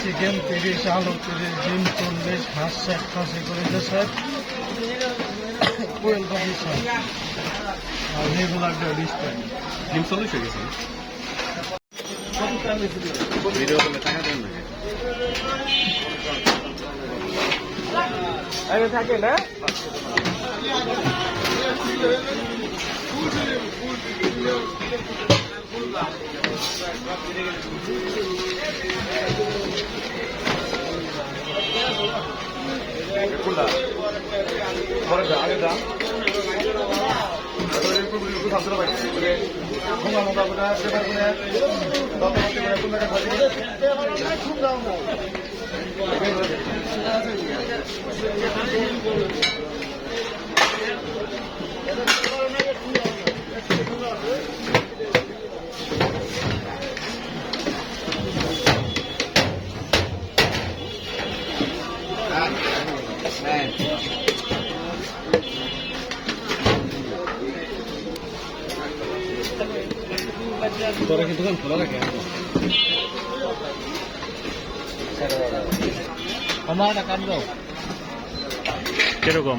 Chicken 30, আলু 30, ডিম 40, হাঁস 60 খাসি করে দিয়েছে, কোয়েল পাখি 60 আর রেগুলার 20 টাকা। ডিম 40 হয়ে গেছে। ভিডিও করলে টাকা দেন না আরে থাকে না তোরা কি দোকান খোলা রাখে? আমার কাম দাও কিরকম?